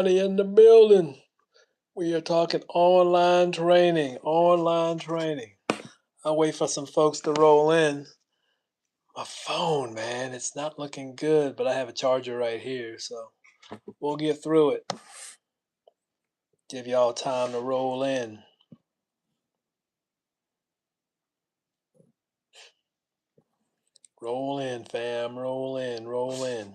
In the building. We are talking online training. Online training. I'll wait for some folks to roll in. My phone, man, it's not looking good, but I have a charger right here, so we'll get through it. Give y'all time to roll in. Roll in, fam. Roll in. Roll in.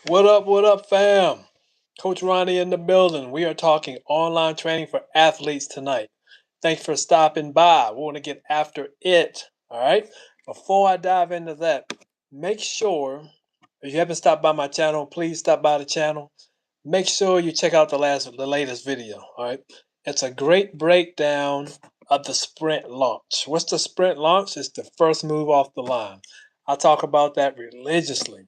What up, fam? Coach Ronnie in the building. We are talking online training for athletes tonight. Thanks for stopping by. We want to get after it. All right. Before I dive into that, make sure if you haven't stopped by my channel, please stop by the channel. Make sure you check out the latest video. All right. It's a great breakdown of the sprint launch. What's the sprint launch? It's the first move off the line. I talk about that religiously.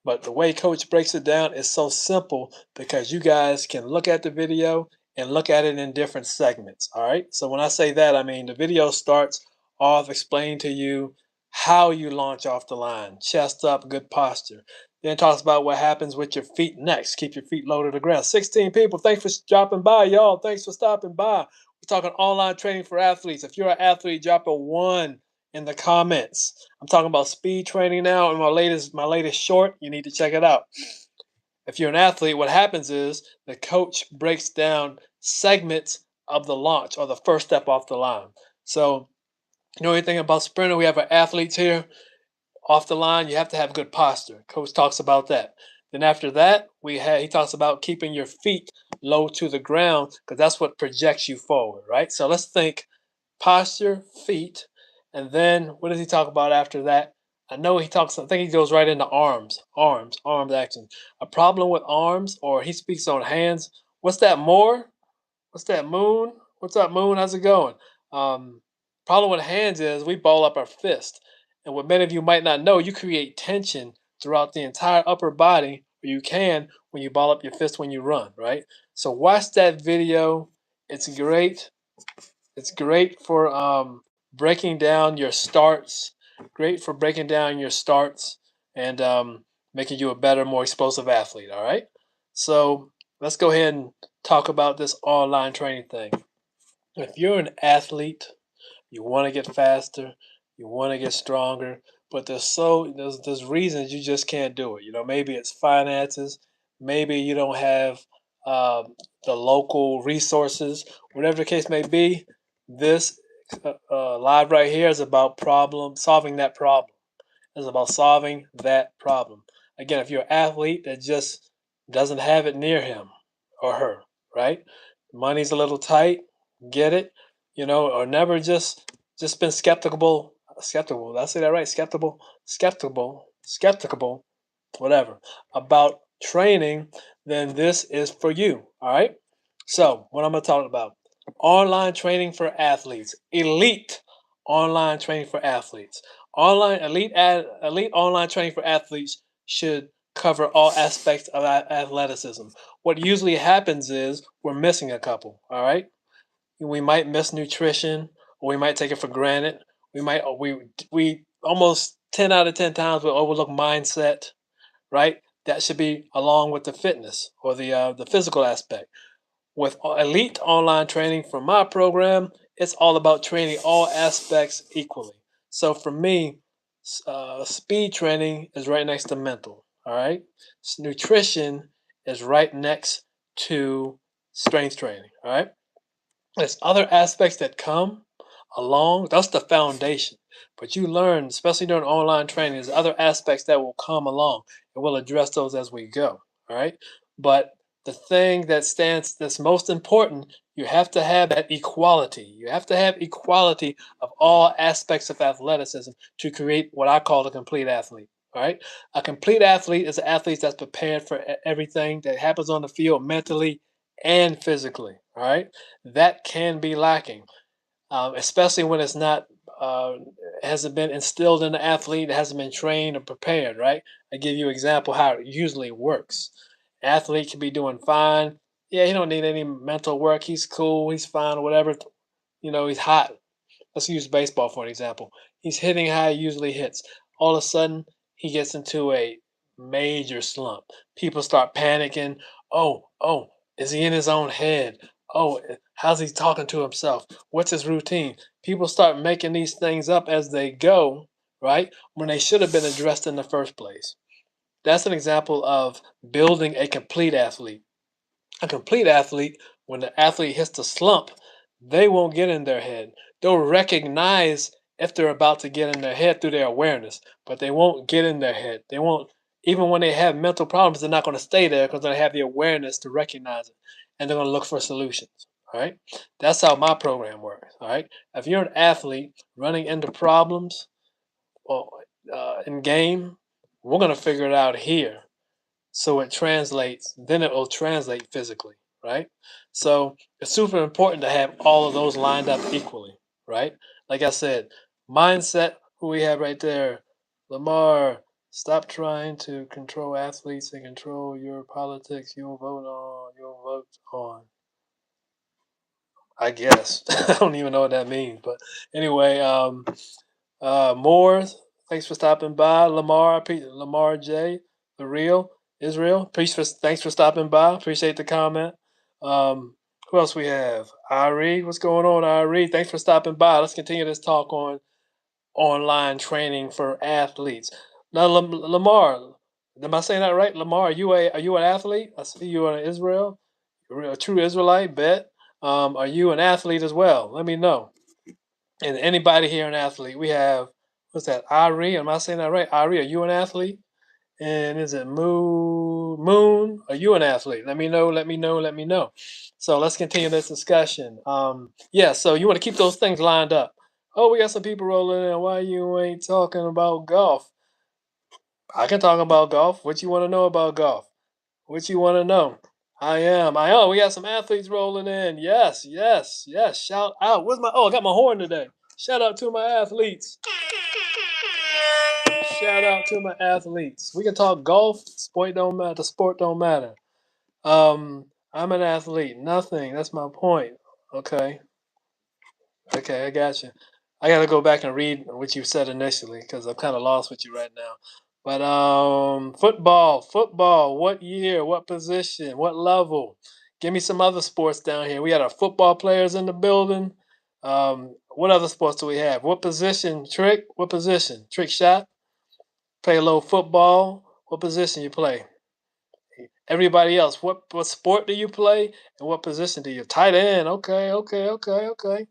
But the way Coach breaks it down is so simple because you guys can look at the video and look at it in different segments. All right. So when I say that, I mean the video starts off explaining to you how you launch off the line, chest up, good posture. Then it talks about what happens with your feet next. Keep your feet low to the ground. 16 people. Thanks for dropping by, y'all. Thanks for stopping by. We're talking online training for athletes. If you're an athlete, drop a 1 in the comments. I'm talking about speed training now in my latest short. You need to check it out. If you're an athlete, what happens is the coach breaks down segments of the launch or the first step off the line. So, you know anything about sprinter? We have our athletes here off the line. You have to have good posture. Coach talks about that. Then after that, he talks about keeping your feet low to the ground because that's what projects you forward, right? So let's think posture, feet, and then what does he talk about after that? I know he talks. I think he goes right into arms action. A problem with arms, or he speaks on hands. What's that more? What's that, Moon? What's up, Moon? How's it going? Um, Problem with hands is we ball up our fist. And what many of you might not know, you create tension throughout the entire upper body, or you can when you ball up your fist when you run, right? So watch that video. It's great. It's great for breaking down your starts. Great for breaking down your starts and making you a better, more explosive athlete. All right. So let's go ahead and talk about this online training thing. If you're an athlete, you want to get faster, you want to get stronger, but there's reasons you just can't do it. You know, maybe it's finances, maybe you don't have the local resources, whatever the case may be. This live right here is about solving that problem. It's about solving that problem. Again, if you're an athlete that just doesn't have it near him or her, right? Money's a little tight, get it, or never just been skeptical. Did I say that right? Skeptical, whatever, about training, then this is for you. All right. So what I'm gonna talk about: online training for athletes, elite online training for athletes. Elite online training for athletes should cover all aspects of athleticism. What usually happens is we're missing a couple. All right. We might miss nutrition, or we might take it for granted. We almost 10 out of 10 times will overlook mindset, right? That should be along with the fitness or the physical aspect. With elite online training from my program, it's all about training all aspects equally. So for me, speed training is right next to mental. All right, nutrition is right next to strength training. All right, there's other aspects that come along. That's the foundation. But you learn, especially during online training, there's other aspects that will come along, and we'll address those as we go. All right. But the thing that's most important, you have to have that equality. You have to have equality of all aspects of athleticism to create what I call a complete athlete. All right. A complete athlete is an athlete that's prepared for everything that happens on the field mentally and physically. All right, that can be lacking, especially when it's not uh, hasn't been instilled in the athlete, it hasn't been trained or prepared. Right? I give you an example how it usually works. Athlete can be doing fine. Yeah, he don't need any mental work. He's cool. He's fine. Or whatever. He's hot. Let's use baseball for an example. He's hitting how he usually hits. All of a sudden, he gets into a major slump. People start panicking. Oh, is he in his own head? Oh, how's he talking to himself? What's his routine? People start making these things up as they go, right? When they should have been addressed in the first place. That's an example of building a complete athlete. A complete athlete, when the athlete hits the slump, they won't get in their head. They'll recognize if they're about to get in their head through their awareness, but they won't get in their head. They won't, even when they have mental problems, they're not going to stay there because they have the awareness to recognize it and they're going to look for solutions. All right. That's how my program works. All right. If you're an athlete running into problems or in game, we're going to figure it out here so it translates, then it will translate physically, right? So it's super important to have all of those lined up equally, right? Like I said, mindset, who we have right there, Lamar, stop trying to control athletes and control your politics. You'll vote on. I guess. I don't even know what that means. But anyway, Moore, thanks for stopping by. Lamar J, the real Israel. Thanks for stopping by. Appreciate the comment. Who else we have? Ari, what's going on, Ari? Thanks for stopping by. Let's continue this talk on online training for athletes. Now, Lamar, am I saying that right? Lamar, are you an athlete? I see you in Israel. You're a true Israelite. Bet. Are you an athlete as well? Let me know. And anybody here an athlete? We have, what's that? Ari, am I saying that right? Ari, are you an athlete? And is it Moon? Are you an athlete? Let me know. Let me know. Let me know. So let's continue this discussion. Yeah. So you want to keep those things lined up. Oh, we got some people rolling in. Why you ain't talking about golf? I can talk about golf. What you want to know about golf? What you want to know? I am. We got some athletes rolling in. Yes, yes, yes. Shout out. Where's my? Oh, I got my horn today. Shout out to my athletes. Shout out to my athletes. We can talk golf. Sport don't matter. Sport don't matter. I'm an athlete. Nothing. That's my point. Okay. Okay, I got you. I got to go back and read what you said initially because I'm kind of lost with you right now. But football. What year? What position? What level? Give me some other sports down here. We got our football players in the building. What other sports do we have? What position? Trick? What position? Trick shot? Play a little football. What position you play? Everybody else, what sport do you play and what position do you? Tight end. Okay, okay, okay, okay.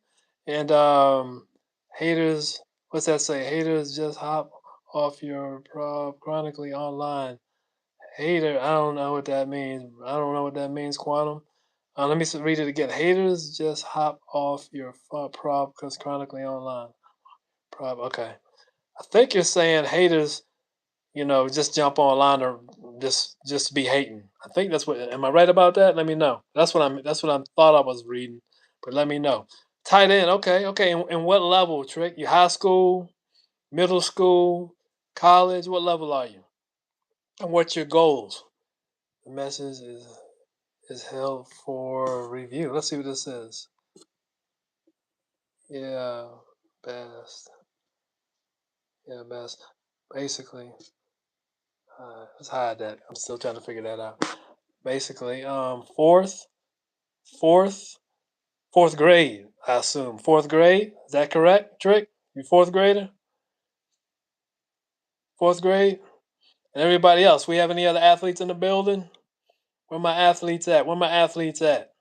And haters, what's that say? Haters just hop off your chronically online. Hater, I don't know what that means. I don't know what that means, Quantum. Let me read it again. Haters just hop off your prop because chronically online. Prop. Okay. I think you're saying haters, just jump online or just be hating. I think that's what. Am I right about that? Let me know. That's what I thought I was reading, but let me know. Tight end. Okay, okay. And what level, Trick? You high school, middle school, college? What level are you? And what's your goals? The message is held for review. Let's see what this is. Yeah, best. Yeah, best. Basically, let's hide that. I'm still trying to figure that out. Basically, fourth, fourth grade. I assume fourth grade. Is that correct, Trick? You fourth grader? Fourth grade? And everybody else. We have any other athletes in the building? Where my athletes at? Where my athletes at?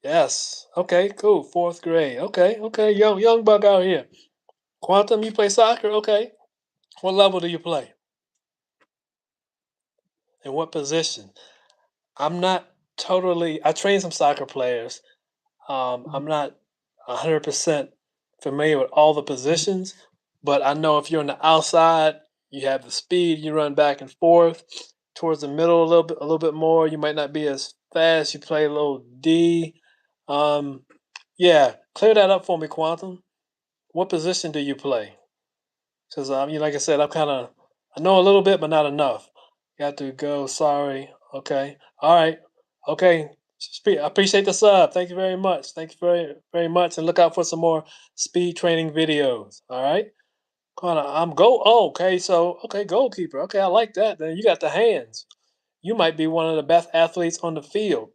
Yes. Okay, cool. Fourth grade. Okay, okay. Young buck out here. Quantum, you play soccer? Okay. What level do you play? And what position? I'm not totally. I train some soccer players. I'm not 100% familiar with all the positions, but I know if you're on the outside, you have the speed. You run back and forth towards the middle a little bit more. You might not be as fast. You play a little D. Um, yeah, clear that up for me, Quantum. What position do you play? Because like I said, I know a little bit, but not enough. Got to go. Sorry. Okay. All right. Okay. I appreciate the sub. Thank you very much. Thank you very much, and look out for some more speed training videos. All right. Kind of. I'm go. Oh, okay. So okay, goalkeeper. Okay, I like that. Then you got the hands. You might be one of the best athletes on the field.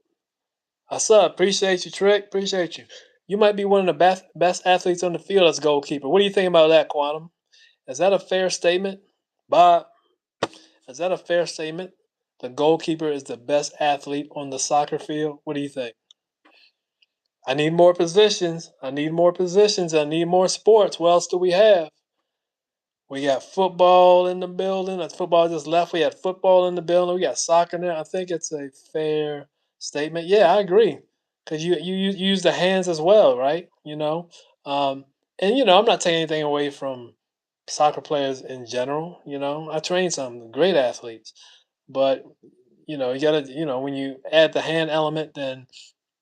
I sub. Appreciate you, Trick. Appreciate you. You might be one of the best athletes on the field as goalkeeper. What do you think about that, Quantum? Is that a fair statement? Bob, is that a fair statement? The goalkeeper is the best athlete on the soccer field. What do you think? I need more positions. I need more positions. I need more sports. What else do we have? We got football in the building. Football just left. We had football in the building. We got soccer now. I think it's a fair statement. Yeah, I agree. Because you use the hands as well, right? Um, and I'm not taking anything away from soccer players in general. I train some great athletes, but you gotta, when you add the hand element, then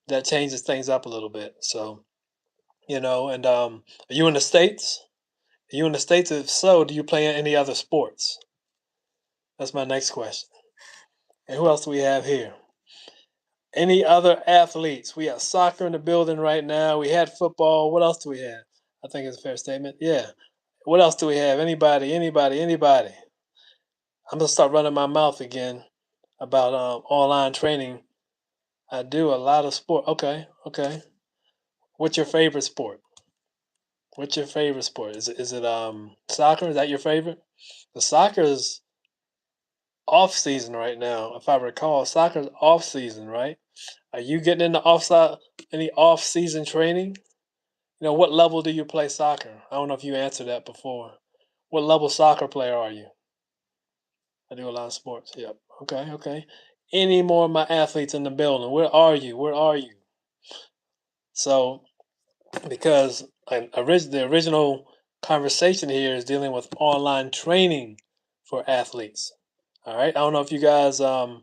that changes things up a little bit. So, and are you in the states? Are you in the states? If so, do you play any other sports? That's my next question. And who else do we have here? Any other athletes? We have soccer in the building right now. We had football. What else do we have? I think it's a fair statement. Yeah. What else do we have? Anybody? Anybody? Anybody? I'm gonna start running my mouth again about online training. I do a lot of sport. Okay, okay. What's your favorite sport? What's your favorite sport? Is it soccer? Is that your favorite? The soccer is off season right now. If I recall, soccer's off season, right? Are you getting into any off season training? What level do you play soccer? I don't know if you answered that before. What level soccer player are you? I do a lot of sports. Yep. Okay, okay. Any more of my athletes in the building? Where are you? Where are you? So, because the original conversation here is dealing with online training for athletes. All right. I don't know if you guys are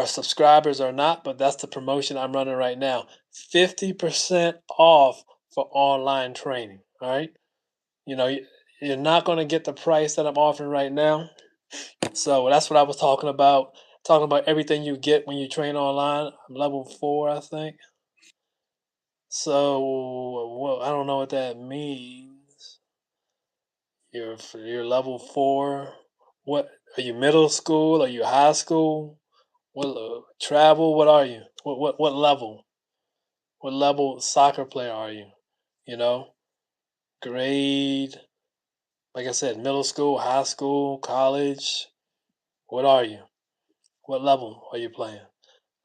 subscribers or not, but that's the promotion I'm running right now. 50% off for online training. All right. You know, you- you're not going to get the price that I'm offering right now. So that's what I was talking about. Talking about everything you get when you train online. I'm level 4, I think. So, well, I don't know what that means. You're level 4. What are you? Middle school? Are you high school? What travel? What are you? What level? What level soccer player are you? You know, grade. Like I said, middle school, high school, college. What are you? What level are you playing?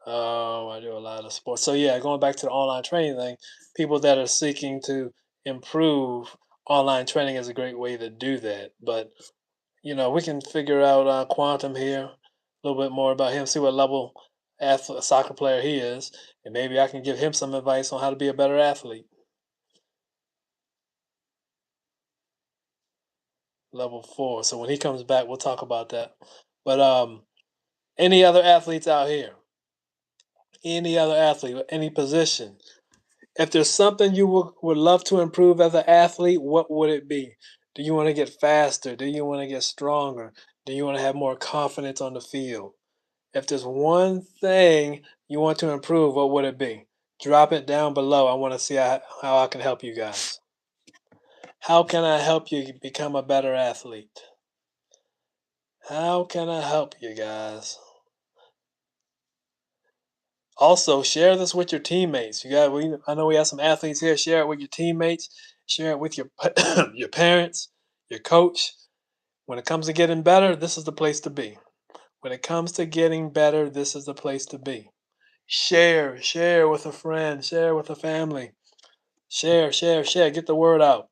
I do a lot of sports. So yeah, going back to the online training thing, people that are seeking to improve, online training is a great way to do that. But we can figure out Quantum here a little bit more about him, see what level athlete, soccer player he is, and maybe I can give him some advice on how to be a better athlete. Level 4. So when he comes back, we'll talk about that. But any other athletes out here? Any other athlete with any position? If there's something you would love to improve as an athlete, what would it be? Do you want to get faster? Do you want to get stronger? Do you want to have more confidence on the field? If there's one thing you want to improve, what would it be? Drop it down below. I want to see how I can help you guys. How can I help you become a better athlete? How can I help you guys? Also, share this with your teammates. I know we have some athletes here. Share it with your teammates. Share it with your your parents, your coach. When it comes to getting better, this is the place to be. When it comes to getting better, this is the place to be. Share with a friend, share with a family. Share. Get the word out.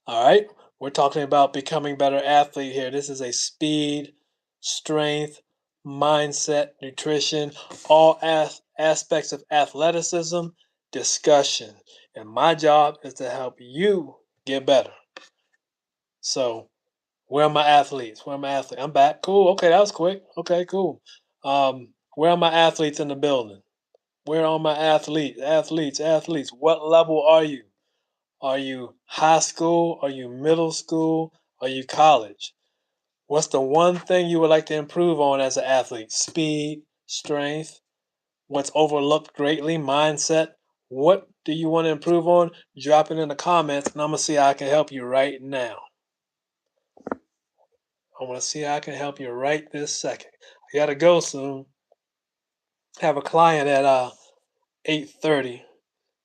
All right. We're talking about becoming better athlete here. This is a speed, strength, mindset, nutrition, all aspects of athleticism discussion. And my job is to help you get better. So, where are my athletes? Where are my athletes? I'm back. Cool. Okay, that was quick. Okay, cool. Where are my athletes in the building? Where are my athletes? Athletes. What level are you? Are you high school? Are you middle school? Are you college? What's the one thing you would like to improve on as an athlete? Speed, strength, what's overlooked greatly, mindset. What do you want to improve on? Drop it in the comments and I'm going to see how I can help you right now. I want to see how I can help you right this second. I got to go soon. Have a client at 8:30.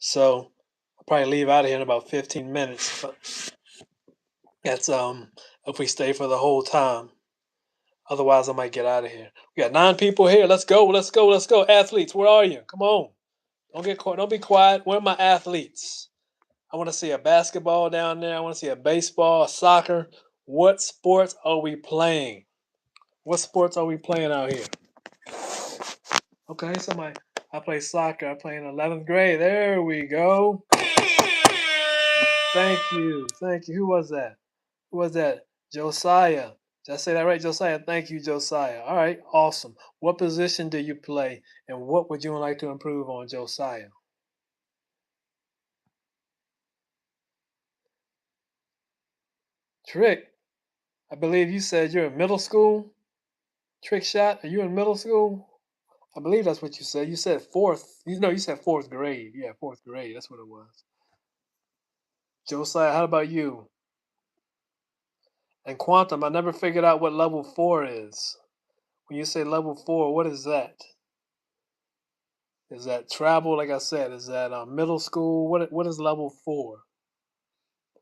So I'll probably leave out of here in about 15 minutes. But that's if we stay for the whole time. Otherwise, I might get out of here. We got 9 people here. Let's go. Athletes, where are you? Come on. Don't be quiet. Where are my athletes? I want to see a basketball down there. I want to see a baseball, a soccer. What sports are we playing? What sports are we playing out here? Okay, I play soccer. I play in 11th grade. There we go. Thank you. Who was that? Josiah. Did I say that right, Josiah? Thank you, Josiah. All right, awesome. What position do you play, and what would you like to improve on, Josiah? Trick. I believe you said you're in middle school. Trick shot. Are you in middle school? I believe that's what you said. You said fourth. You said 4th grade. Yeah, 4th grade. That's what it was. Josiah, how about you? And quantum, I never figured out what level 4 is. When you say level 4, what is that? Is that travel? Like I said, is that middle school? What is level 4?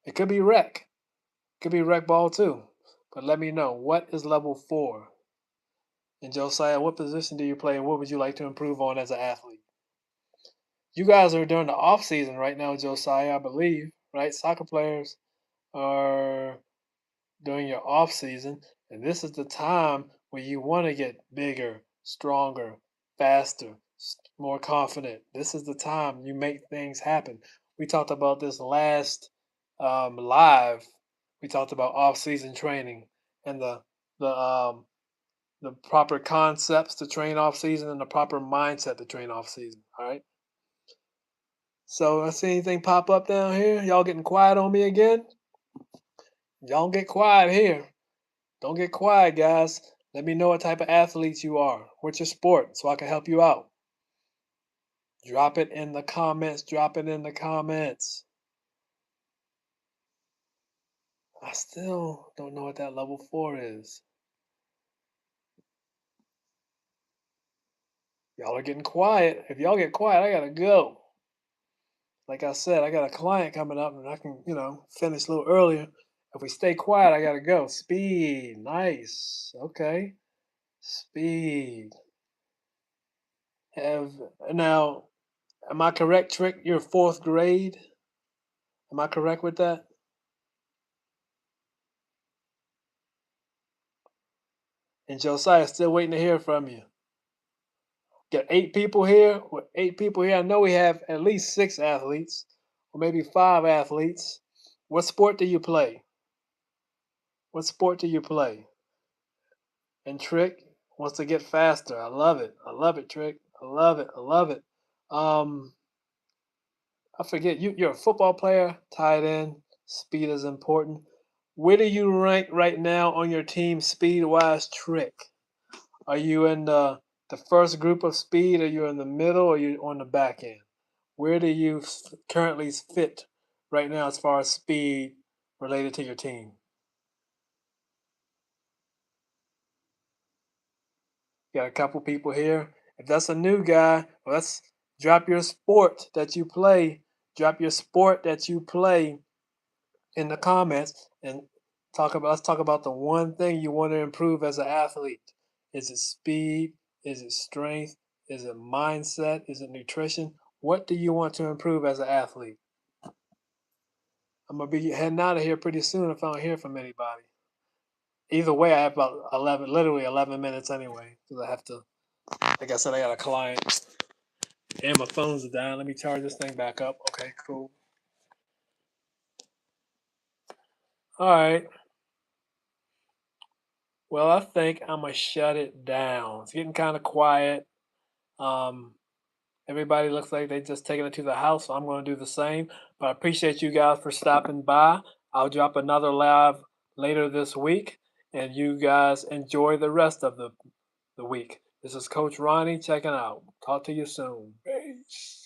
It could be rec. Could be rec ball too. But let me know, what is level 4? And Josiah, what position do you play, and what would you like to improve on as an athlete? You guys are during the off season right now, Josiah, I believe, right? Soccer players are during your off season, and this is the time where you want to get bigger, stronger, faster, more confident. This is the time you make things happen. We talked about this last live. We talked about off season training and the the proper concepts to train off season and the proper mindset to train off season. All right. So I see anything pop up down here? Y'all getting quiet on me again? Y'all get quiet here. Don't get quiet, guys. Let me know what type of athletes you are. What's your sport so I can help you out? Drop it in the comments. Drop it in the comments. I still don't know what that level 4 is. Y'all are getting quiet. If y'all get quiet, I gotta go. Like I said, I got a client coming up and I can, finish a little earlier. If we stay quiet, I gotta go. Speed. Nice. Okay. Speed. Have now, am I correct, Trick? You're 4th grade. Am I correct with that? And Josiah, still waiting to hear from you. Got 8 people here. With 8 people here, I know we have at least 6 athletes, or maybe 5 athletes. What sport do you play? What sport do you play? And Trick wants to get faster. I love it. I love it, Trick. I love it. I love it. Um, I forget you're a football player, tight end. Speed is important. Where do you rank right now on your team speed wise, Trick? Are you in the the first group of speed? Are you in the middle or are you on the back end? Where do you currently fit right now as far as speed related to your team? Got a couple people here. If that's a new guy, well, let's drop your sport that you play. Drop your sport that you play in the comments and let's talk about the one thing you want to improve as an athlete. Is it speed? Is it strength? Is it mindset? Is it nutrition? What do you want to improve as an athlete? I'm gonna be heading out of here pretty soon if I don't hear from anybody. Either way, I have about 11, literally 11 minutes anyway, because I have to. Like I said, I got a client and my phone's down. Let me charge this thing back up. Okay, cool. All right. Well, I think I'm gonna shut it down. It's getting kind of quiet. Um, Everybody looks like they just taking it to the house, so I'm going to do the same. But I appreciate you guys for stopping by. I'll drop another live later this week, and you guys enjoy the rest of the week. This is Coach Ronnie checking out. Talk to you soon. Peace.